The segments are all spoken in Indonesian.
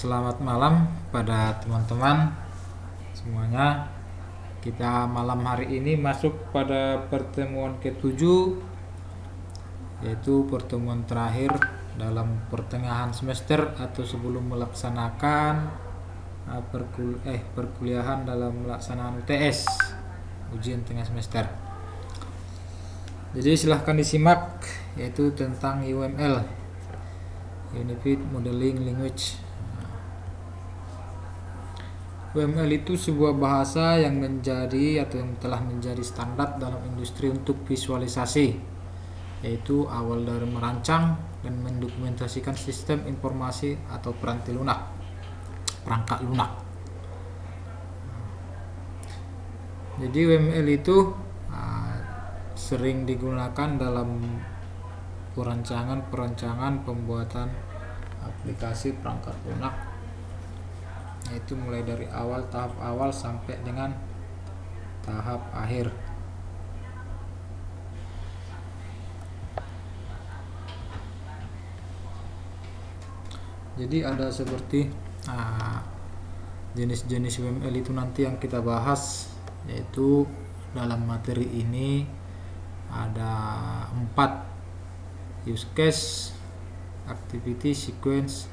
Selamat malam pada teman-teman semuanya. Kita malam hari ini masuk pada pertemuan ke-7, yaitu pertemuan terakhir dalam pertengahan semester atau sebelum melaksanakan perkuliahan dalam pelaksanaan UTS, ujian tengah semester. Jadi silahkan disimak, yaitu tentang UML, Unified Modeling Language. UML itu sebuah bahasa yang menjadi atau yang telah menjadi standar dalam industri untuk visualisasi, yaitu awal dari merancang dan mendokumentasikan sistem informasi atau perangkat lunak. Jadi UML itu sering digunakan dalam perancangan pembuatan aplikasi perangkat lunak, yaitu mulai dari tahap awal sampai dengan tahap akhir. Jadi ada seperti jenis-jenis UML itu nanti yang kita bahas, yaitu dalam materi ini ada 4: use case, activity, sequence,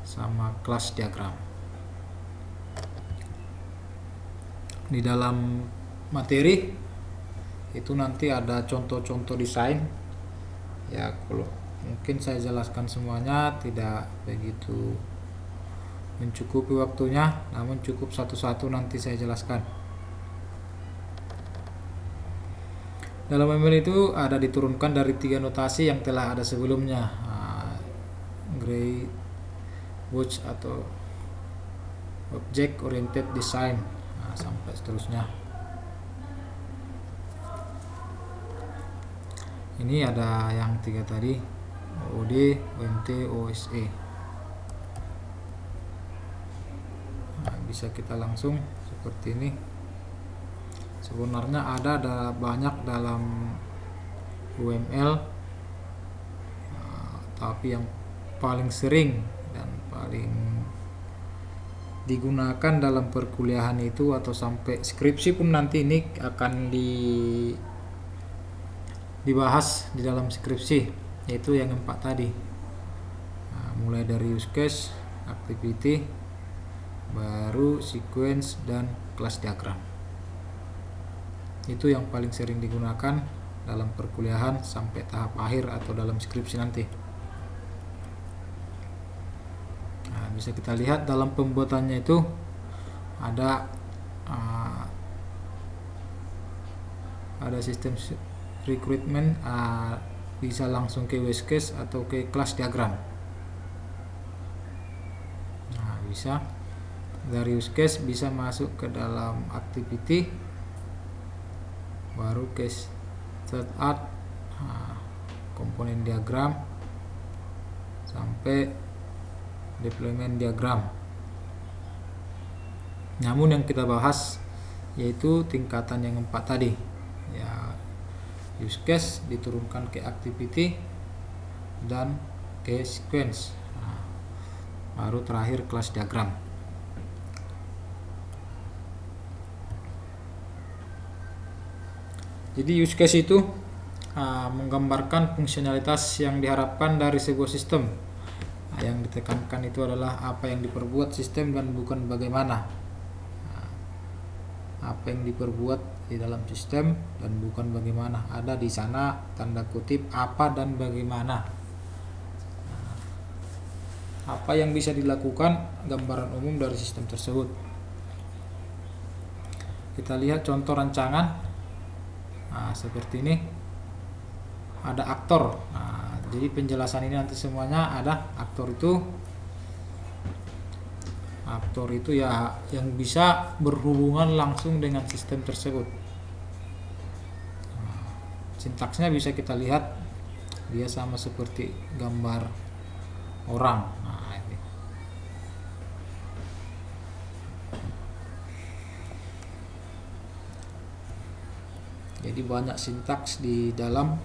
sama class diagram. Di dalam materi itu nanti ada contoh-contoh desain. Ya, kalau mungkin saya jelaskan semuanya tidak begitu mencukupi waktunya, namun cukup satu-satu nanti saya jelaskan. Dalam UML itu ada diturunkan dari 3 notasi yang telah ada sebelumnya, Gray, Watch atau Object Oriented Design, sampai seterusnya. Ini ada yang 3 tadi, OOD, OMT, OSE. Bisa kita langsung seperti ini. Sebenarnya ada banyak dalam UML, tapi yang paling sering dan paling digunakan dalam perkuliahan itu atau sampai skripsi pun nanti ini akan dibahas di dalam skripsi, yaitu yang 4 tadi. Mulai dari use case, activity, baru sequence, dan class diagram. Itu yang paling sering digunakan dalam perkuliahan sampai tahap akhir atau dalam skripsi nanti. Bisa kita lihat dalam pembuatannya itu ada sistem recruitment, bisa langsung ke use case atau ke class diagram. Bisa dari use case bisa masuk ke dalam activity, baru ke start komponen diagram sampai deployment diagram. Namun yang kita bahas yaitu tingkatan yang 4 tadi, ya, use case diturunkan ke activity dan ke sequence, baru terakhir class diagram. Jadi use case itu menggambarkan fungsionalitas yang diharapkan dari sebuah sistem. Yang ditekankan itu adalah apa yang diperbuat sistem dan bukan bagaimana. Apa yang diperbuat di dalam sistem dan bukan bagaimana. Ada di sana tanda kutip apa dan bagaimana. Apa yang bisa dilakukan, gambaran umum dari sistem tersebut. Kita lihat contoh rancangan. Seperti ini. Ada aktor. Jadi penjelasan ini nanti semuanya ada. Aktor itu ya yang bisa berhubungan langsung dengan sistem tersebut. Sintaksnya bisa kita lihat, dia sama seperti gambar orang. Ini. Jadi banyak sintaks di dalam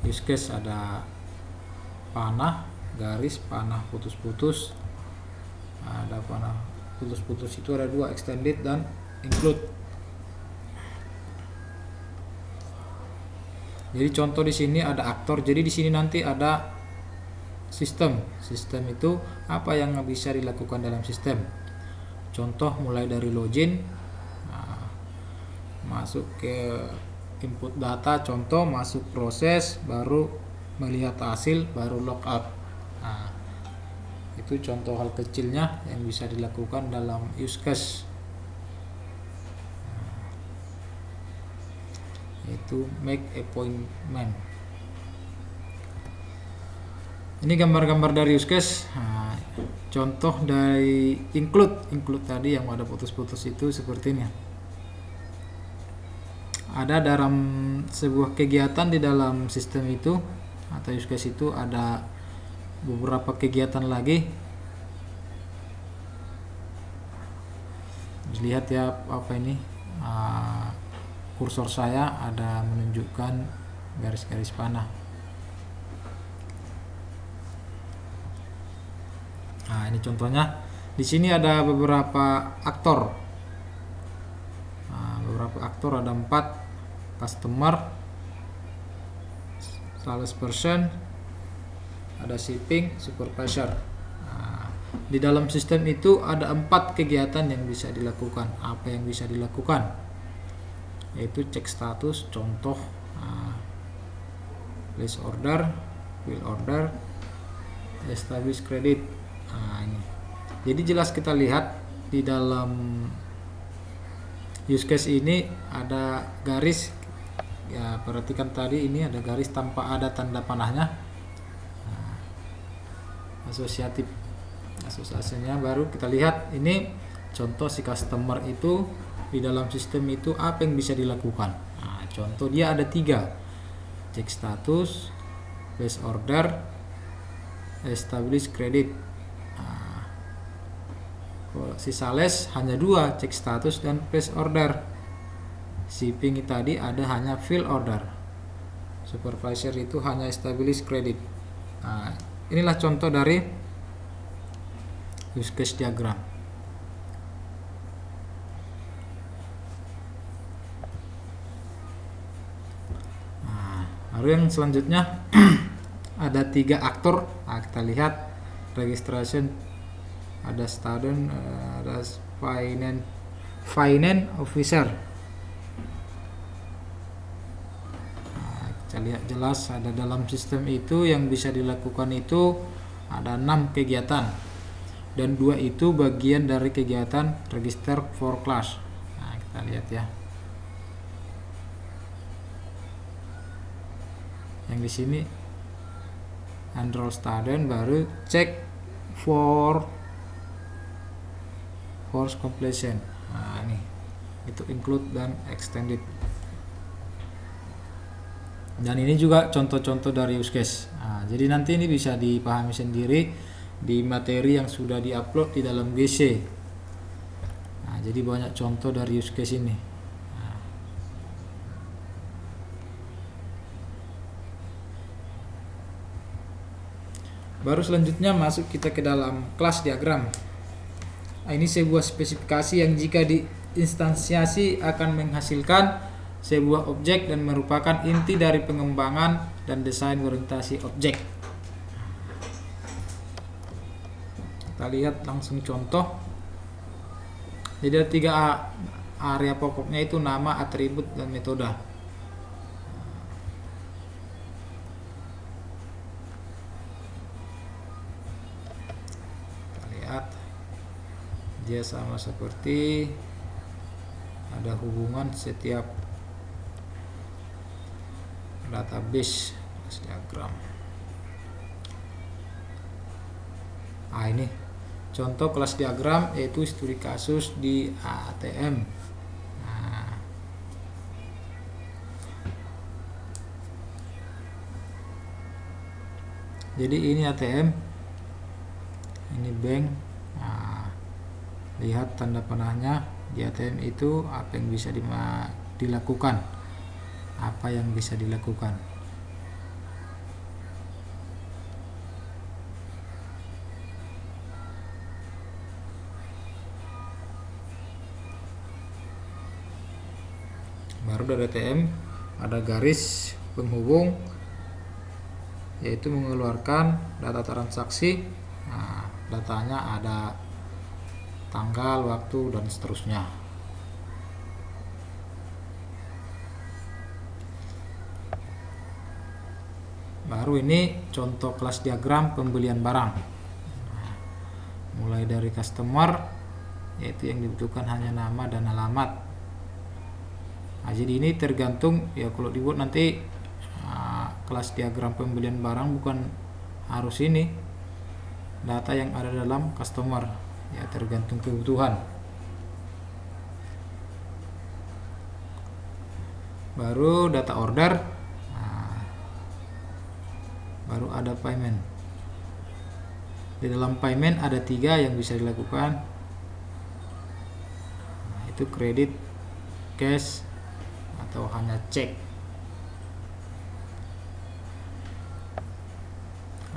use case. Ada panah, garis panah putus-putus. Ada panah putus-putus itu ada dua, extended dan include. Jadi contoh di sini ada aktor. Jadi di sini nanti ada sistem. Sistem itu apa yang bisa dilakukan dalam sistem. Contoh mulai dari login, masuk ke input data, contoh masuk proses, baru melihat hasil, baru logout. Itu contoh hal kecilnya yang bisa dilakukan dalam use case. Itu make appointment. Ini gambar-gambar dari use case. Contoh dari include tadi yang ada putus-putus itu seperti ini. Ada dalam sebuah kegiatan di dalam sistem itu atau use case itu ada beberapa kegiatan lagi. Lihat ya apa ini, kursor saya ada menunjukkan garis-garis panah. Ini contohnya. Di sini ada beberapa aktor. Beberapa aktor ada 4: customer, salesperson, ada shipping, supervisor. Di dalam sistem itu ada 4 kegiatan yang bisa dilakukan. Apa yang bisa dilakukan? Yaitu cek status, contoh place order, fill order, establish credit. Ini. Jadi jelas kita lihat di dalam use case ini ada garis. Ya, perhatikan tadi ini ada garis tanpa ada tanda panahnya. Asosiasinya baru kita lihat ini contoh si customer itu di dalam sistem itu apa yang bisa dilakukan. Contoh dia ada 3: cek status, place order, establish credit. Si sales hanya 2: cek status dan place order. Shipping tadi ada hanya fill order. Supervisor itu hanya establish credit. Inilah contoh dari use case diagram. Lalu yang selanjutnya ada 3 aktor. Kita lihat registration, ada student, ada finance officer. Kita lihat jelas ada dalam sistem itu yang bisa dilakukan itu ada 6 kegiatan, dan 2 itu bagian dari kegiatan register for class. Kita lihat ya. Yang di sini enroll student, baru cek for course completion. Ini itu include dan extended. Dan ini juga contoh-contoh dari use case. Jadi nanti ini bisa dipahami sendiri di materi yang sudah diupload di dalam GC. Jadi banyak contoh dari use case ini. Baru selanjutnya masuk kita ke dalam kelas diagram. Ini sebuah spesifikasi yang jika diinstansiasi akan menghasilkan sebuah objek dan merupakan inti dari pengembangan dan desain orientasi objek. Kita lihat langsung contoh. Jadi ada 3 area pokoknya itu nama, atribut, dan metode. Kita lihat dia sama seperti ada hubungan setiap database diagram. Ini contoh kelas diagram yaitu studi kasus di ATM. Jadi ini ATM, ini bank. Lihat tanda panahnya di ATM itu apa yang bisa dilakukan. Apa yang bisa dilakukan. Baru dari ATM ada garis penghubung, yaitu mengeluarkan data transaksi. Nah, datanya ada tanggal, waktu, dan seterusnya. Baru ini contoh kelas diagram pembelian barang. Nah, mulai dari customer, yaitu yang dibutuhkan hanya nama dan alamat. Nah, jadi ini tergantung ya, kalau dibuat nanti kelas diagram pembelian barang bukan harus ini data yang ada dalam customer, ya tergantung kebutuhan. Baru data order, baru ada payment. Di dalam payment ada 3 yang bisa dilakukan, itu kredit, cash, atau hanya cek.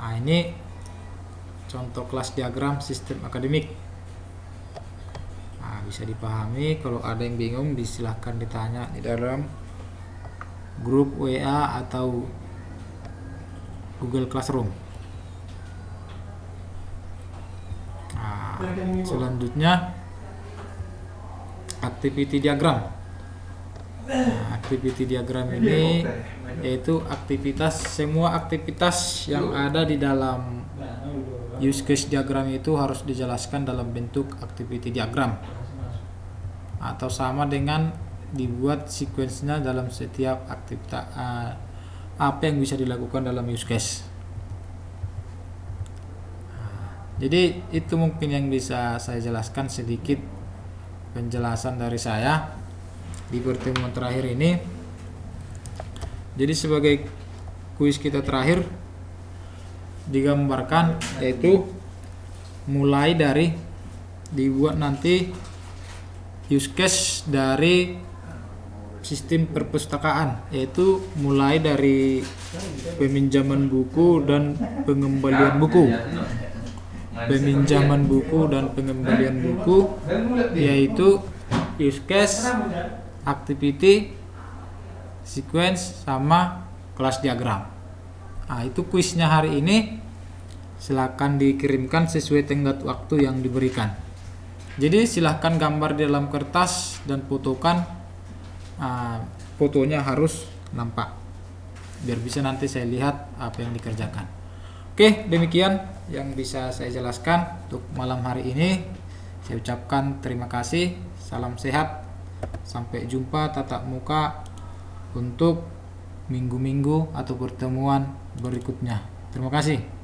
Nah, ini contoh kelas diagram sistem akademik. Nah, bisa dipahami. Kalau ada yang bingung, silahkan ditanya di dalam grup WA atau Google Classroom. Nah, selanjutnya activity diagram. Nah, activity diagram ini yaitu semua aktivitas yang ada di dalam use case diagram itu harus dijelaskan dalam bentuk activity diagram, atau sama dengan dibuat sequence-nya dalam setiap aktivitas apa yang bisa dilakukan dalam use case. Jadi itu mungkin yang bisa saya jelaskan, sedikit penjelasan dari saya di pertemuan terakhir ini. Jadi sebagai kuis kita terakhir digambarkan, yaitu mulai dari dibuat nanti use case dari sistem perpustakaan, yaitu mulai dari peminjaman buku dan pengembalian buku. Peminjaman buku dan pengembalian buku, yaitu use case, activity, sequence, sama kelas diagram. Nah, itu kuisnya hari ini. Silakan dikirimkan sesuai tenggat waktu yang diberikan. Jadi silahkan gambar di dalam kertas dan fotokan. Fotonya harus nampak biar bisa nanti saya lihat apa yang dikerjakan. Oke, demikian yang bisa saya jelaskan untuk malam hari ini. Saya ucapkan terima kasih. Salam sehat. Sampai jumpa tatap muka untuk minggu-minggu atau pertemuan berikutnya. Terima kasih.